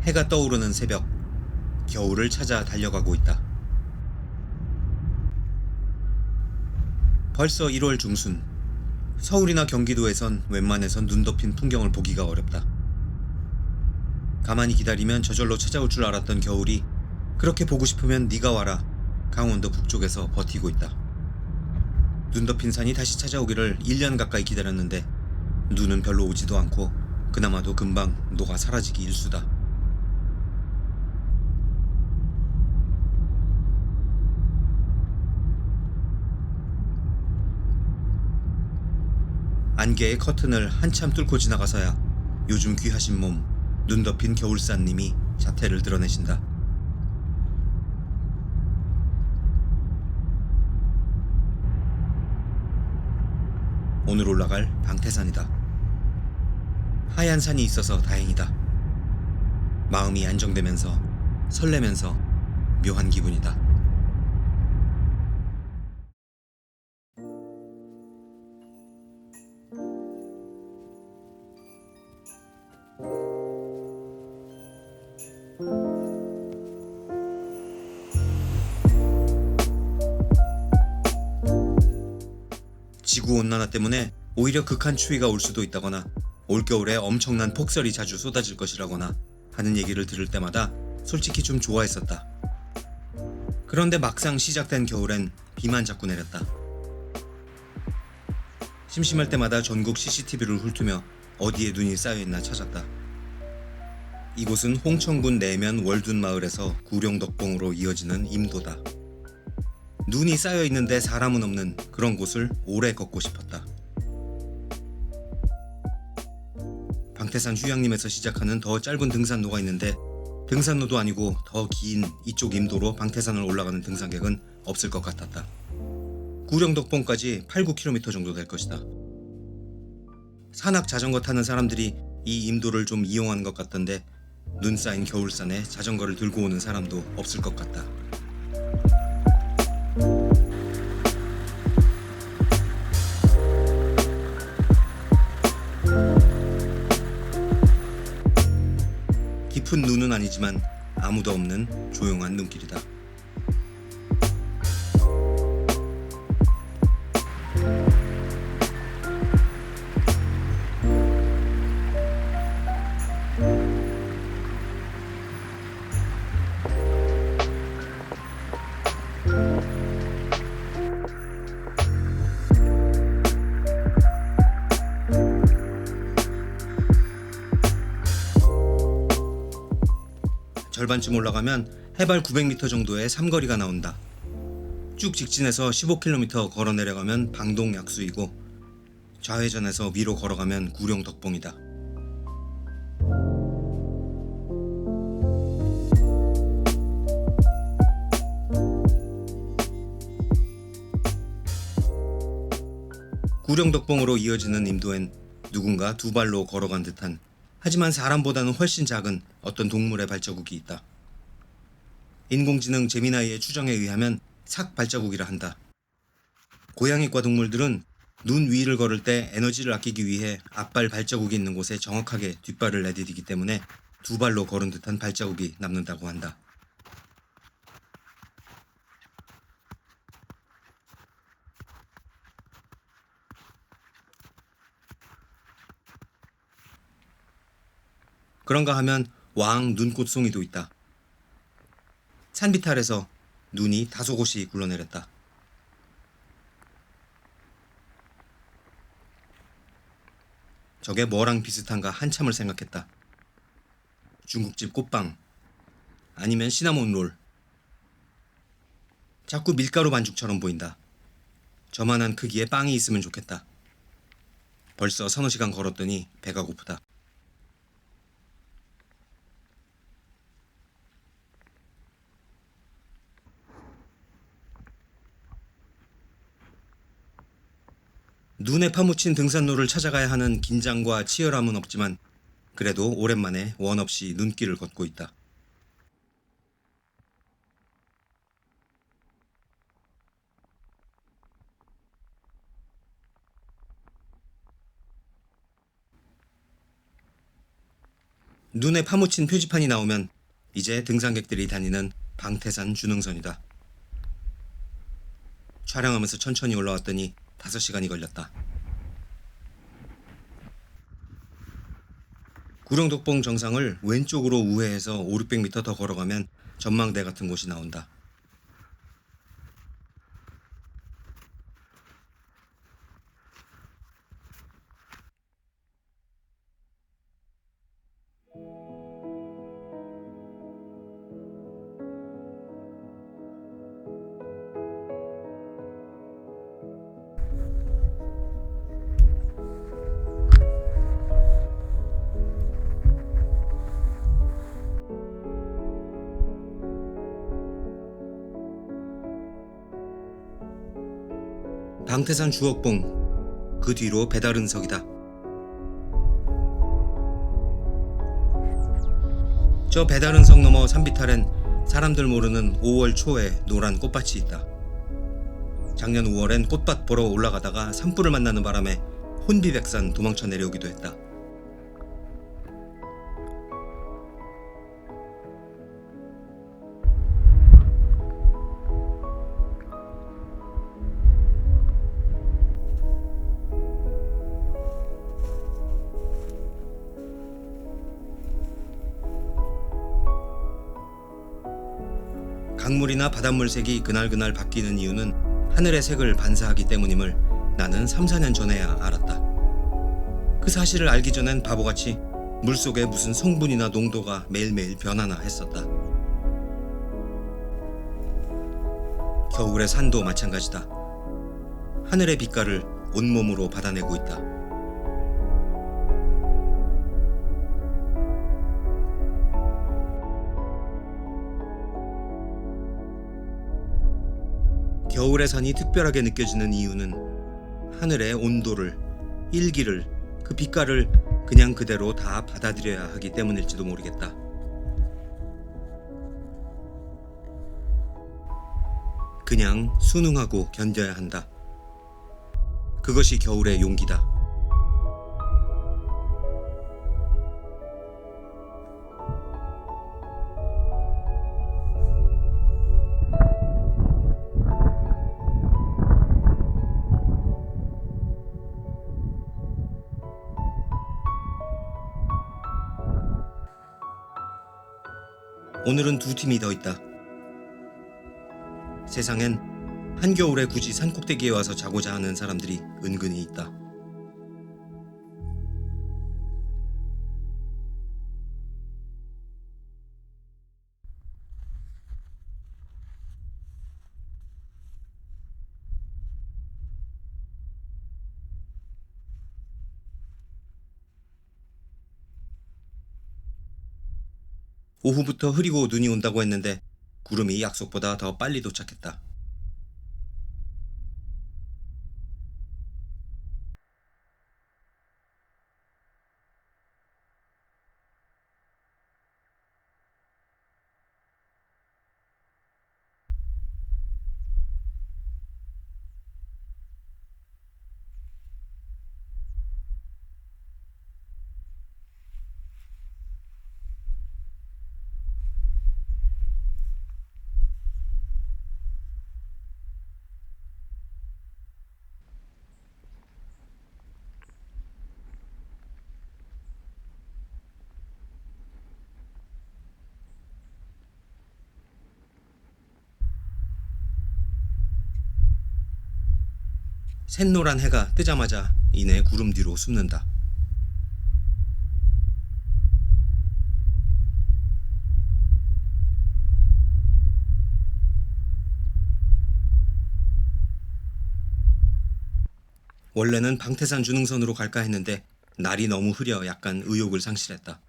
해가 떠오르는 새벽, 겨울을 찾아 달려가고 있다. 벌써 1월 중순. 서울이나 경기도에선 웬만해선 눈 덮인 풍경을 보기가 어렵다. 가만히 기다리면 저절로 찾아올 줄 알았던 겨울이 그렇게 보고 싶으면 네가 와라. 강원도 북쪽에서 버티고 있다. 눈 덮인 산이 다시 찾아오기를 1년 가까이 기다렸는데 눈은 별로 오지도 않고 그나마도 금방 녹아 사라지기 일쑤다. 안개의 커튼을 한참 뚫고 지나가서야 요즘 귀하신 몸, 눈 덮인 겨울산님이 자태를 드러내신다. 오늘 올라갈 방태산이다. 하얀 산이 있어서 다행이다. 마음이 안정되면서 설레면서 묘한 기분이다. 지구온난화 때문에 오히려 극한 추위가 올 수도 있다거나 올겨울에 엄청난 폭설이 자주 쏟아질 것이라거나 하는 얘기를 들을 때마다 솔직히 좀 좋아했었다. 그런데 막상 시작된 겨울엔 비만 자꾸 내렸다. 심심할 때마다 전국 CCTV를 훑으며 어디에 눈이 쌓여있나 찾았다. 이곳은 홍천군 내면 월둔마을에서 구룡덕봉으로 이어지는 임도다. 눈이 쌓여있는데 사람은 없는 그런 곳을 오래 걷고 싶었다. 방태산 휴양림에서 시작하는 더 짧은 등산로가 있는데 등산로도 아니고 더 긴 이쪽 임도로 방태산을 올라가는 등산객은 없을 것 같았다. 구룡덕봉까지 8, 9km 정도 될 것이다. 산악 자전거 타는 사람들이 이 임도를 좀 이용하는 것 같던데 눈 쌓인 겨울산에 자전거를 들고 오는 사람도 없을 것 같다. 깊은 눈은 아니지만 아무도 없는 조용한 눈길이다. 절반쯤 올라가면 해발 900m 정도의 삼거리가 나온다. 쭉 직진해서 15km 걸어 내려가면 방동 약수이고 좌회전해서 위로 걸어가면 구룡덕봉이다. 구룡덕봉으로 이어지는 임도엔 누군가 두 발로 걸어간 듯한 하지만 사람보다는 훨씬 작은 어떤 동물의 발자국이 있다. 인공지능 제미나이의 추정에 의하면 삭 발자국이라 한다. 고양이과 동물들은 눈 위를 걸을 때 에너지를 아끼기 위해 앞발 발자국이 있는 곳에 정확하게 뒷발을 내디디기 때문에 두 발로 걸은 듯한 발자국이 남는다고 한다. 그런가 하면 왕 눈꽃송이도 있다. 산비탈에서 눈이 다소 곳이 굴러내렸다. 저게 뭐랑 비슷한가 한참을 생각했다. 중국집 꽃빵 아니면 시나몬 롤. 자꾸 밀가루 반죽처럼 보인다. 저만한 크기의 빵이 있으면 좋겠다. 벌써 서너 시간 걸었더니 배가 고프다. 눈에 파묻힌 등산로를 찾아가야 하는 긴장과 치열함은 없지만 그래도 오랜만에 원 없이 눈길을 걷고 있다. 눈에 파묻힌 표지판이 나오면 이제 등산객들이 다니는 방태산 준흥선이다. 촬영하면서 천천히 올라왔더니 5시간이 걸렸다. 구룡덕봉 정상을 왼쪽으로 우회해서 500~600m 더 걸어가면 전망대 같은 곳이 나온다. 방태산 주옥봉, 그 뒤로 배달은석이다. 저 배달은석 너머 산비탈엔 사람들 모르는 5월 초에 노란 꽃밭이 있다. 작년 5월엔 꽃밭 보러 올라가다가 산불을 만나는 바람에 혼비백산 도망쳐 내려오기도 했다. 강물이나 바닷물 색이 그날그날 바뀌는 이유는 하늘의 색을 반사하기 때문임을 나는 3~4년 전에야 알았다. 그 사실을 알기 전엔 바보같이 물속에 무슨 성분이나 농도가 매일매일 변하나 했었다. 겨울의 산도 마찬가지다. 하늘의 빛깔을 온몸으로 받아내고 있다. 겨울의 산이 특별하게 느껴지는 이유는 하늘의 온도를, 일기를, 그 빛깔을 그냥 그대로 다 받아들여야 하기 때문일지도 모르겠다. 그냥 순응하고 견뎌야 한다. 그것이 겨울의 용기다. 오늘은 2팀이 더 있다. 세상엔 한겨울에 굳이 산꼭대기에 와서 자고자 하는 사람들이 은근히 있다. 오후부터 흐리고 눈이 온다고 했는데 구름이 약속보다 더 빨리 도착했다. 샛노란 해가 뜨자마자 이내 구름 뒤로 숨는다. 원래는 방태산 준흥선으로 갈까 했는데 날이 너무 흐려 약간 의욕을 상실했다.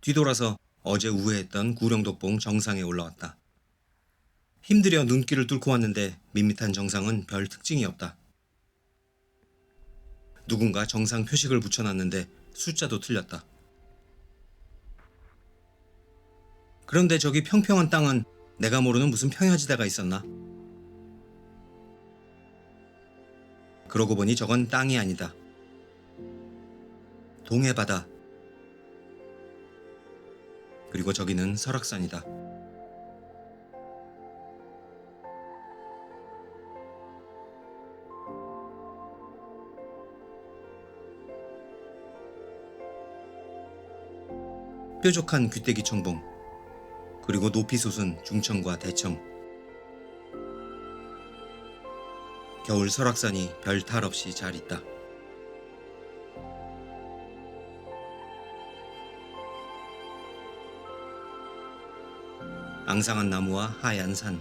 뒤돌아서 어제 우회했던 구룡덕봉 정상에 올라왔다. 힘들여 눈길을 뚫고 왔는데 밋밋한 정상은 별 특징이 없다. 누군가 정상 표식을 붙여놨는데 숫자도 틀렸다. 그런데 저기 평평한 땅은 내가 모르는 무슨 평야지대가 있었나? 그러고 보니 저건 땅이 아니다. 동해바다. 그리고 저기는 설악산이다. 뾰족한 귀때기 청봉, 그리고 높이 솟은 중청과 대청. 겨울 설악산이 별 탈 없이 잘 있다. 앙상한 나무와 하얀 산.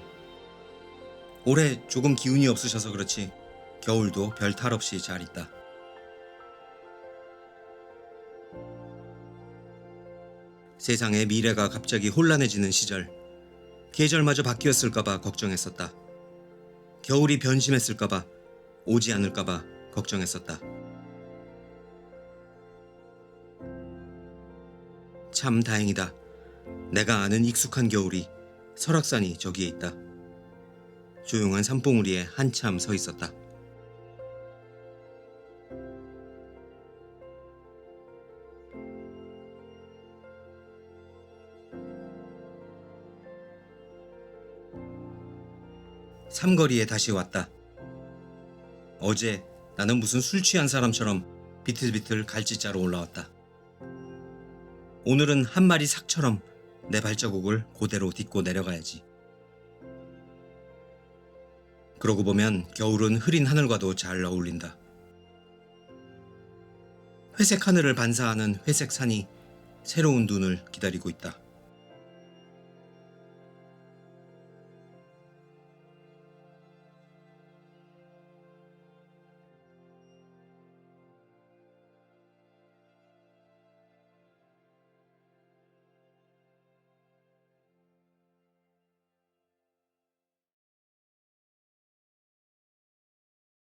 올해 조금 기운이 없으셔서 그렇지 겨울도 별 탈 없이 잘 있다. 세상의 미래가 갑자기 혼란해지는 시절, 계절마저 바뀌었을까봐 걱정했었다. 겨울이 변심했을까봐, 오지 않을까봐 걱정했었다. 참 다행이다. 내가 아는 익숙한 겨울이 설악산이 저기에 있다. 조용한 산봉우리에 한참 서 있었다. 삼거리에 다시 왔다. 어제 나는 무슨 술 취한 사람처럼 비틀비틀 갈지자로 올라왔다. 오늘은 한 마리 삭처럼 내 발자국을 그대로 딛고 내려가야지. 그러고 보면 겨울은 흐린 하늘과도 잘 어울린다. 회색 하늘을 반사하는 회색 산이 새로운 눈을 기다리고 있다.